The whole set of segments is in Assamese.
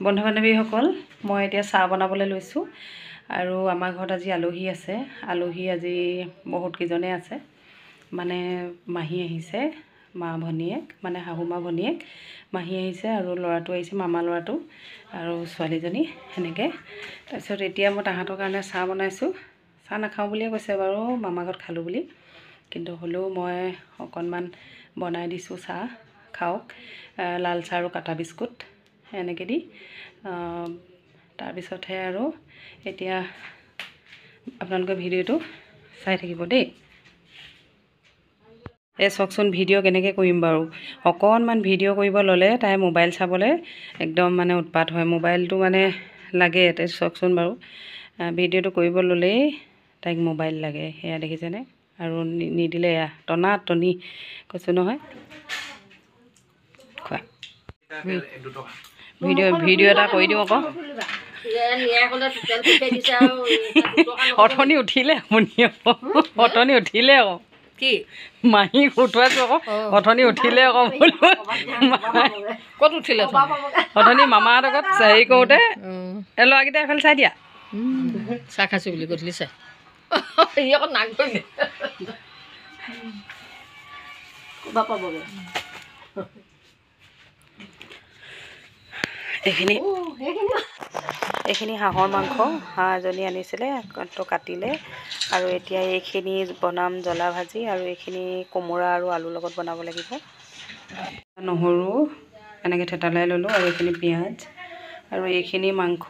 বন্ধু বান্ধৱীসকল মই এতিয়া চাহ বনাবলৈ লৈছোঁ আৰু আমাৰ ঘৰত আজি আলহী আছে। আলহী আজি বহুত কেইজনে আছে, মানে মাহী আহিছে, মা ভনীয়েক মানে শাহু মা ভনীয়েক মাহী আহিছে আৰু ল'ৰাটো আহিছে, মামা ল'ৰাটো আৰু ছোৱালীজনী সেনেকৈ। তাৰপিছত এতিয়া মই তাহাঁতৰ কাৰণে চাহ বনাইছোঁ। চাহ নাখাওঁ বুলিয়ে কৈছে বাৰু, মামা ঘৰত খালোঁ বুলি, কিন্তু হ'লেও মই অকণমান বনাই দিছোঁ চাহ খাওক, লাল চাহ আৰু কাটা বিস্কুট এনেকৈ দি। তাৰপিছতহে আৰু এতিয়া আপোনালোকে ভিডিঅ'টো চাই থাকিব দেই। এই চাওকচোন ভিডিঅ' কেনেকৈ কৰিম বাৰু। অকণমান ভিডিঅ' কৰিব ল'লে তাই মোবাইল চাবলৈ একদম মানে উৎপাত হয়, মোবাইলটো মানে লাগে। তাই চাওকচোন বাৰু, ভিডিঅ'টো কৰিব ল'লেই তাইক মোবাইল লাগে, সেয়া দেখিছেনে? আৰু নিদিলে এয়া টনা টনি কৈছোঁ নহয়। খোৱা ভিডিঅ' এটা কৰি দিওঁ আকৌ। অথনি উঠিলে শুনি আকৌ, অথনি উঠিলে আকৌ কি মাহী উঠোৱাইছোঁ আকৌ, অথনি উঠিলে আকৌ বোলো। ক'ত উঠিলে অথনি মামাহঁতৰ ঘৰত হেৰি কৰোঁতে। এই ল'ৰাকেইটা এফালে চাই দিয়া, চাহ খাইছোঁ বুলি গধূলি চাই ই আকৌ নাক ধৰিলে পাবগৈ। এইখিনি হাঁহৰ মাংস, হাঁহ এজনী আনিছিলে তো কাটিলে, আৰু এতিয়া এইখিনি বনাম জ্বলা ভাজি, আৰু এইখিনি কোমোৰা আৰু আলুৰ লগত বনাব লাগিব। নহৰু এনেকৈ থেতালাই ল'লোঁ, আৰু এইখিনি পিঁয়াজ, আৰু এইখিনি মাংস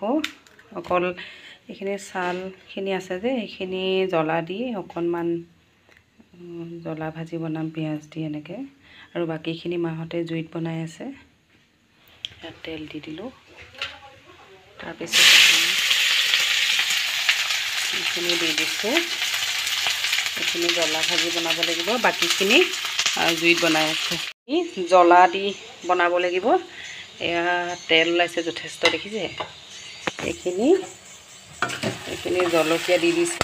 অকল এইখিনি ছালখিনি আছে যে এইখিনি জ্বলা দি অকণমান জ্বলা ভাজি বনাম পিঁয়াজ দি এনেকৈ, আৰু বাকীখিনি মাহঁতে জুইত বনাই আছে। ইয়াত তেল দি দিলোঁ, তাৰপিছত এইখিনি দি দিছোঁ। এইখিনি জ্বলা ভাজি বনাব লাগিব, বাকীখিনি জুইত বনাই আছোঁ। জ্বলা দি বনাব লাগিব। এয়া তেল ওলাইছে যথেষ্ট, দেখিছে? এইখিনি জলকীয়া দি দিছোঁ।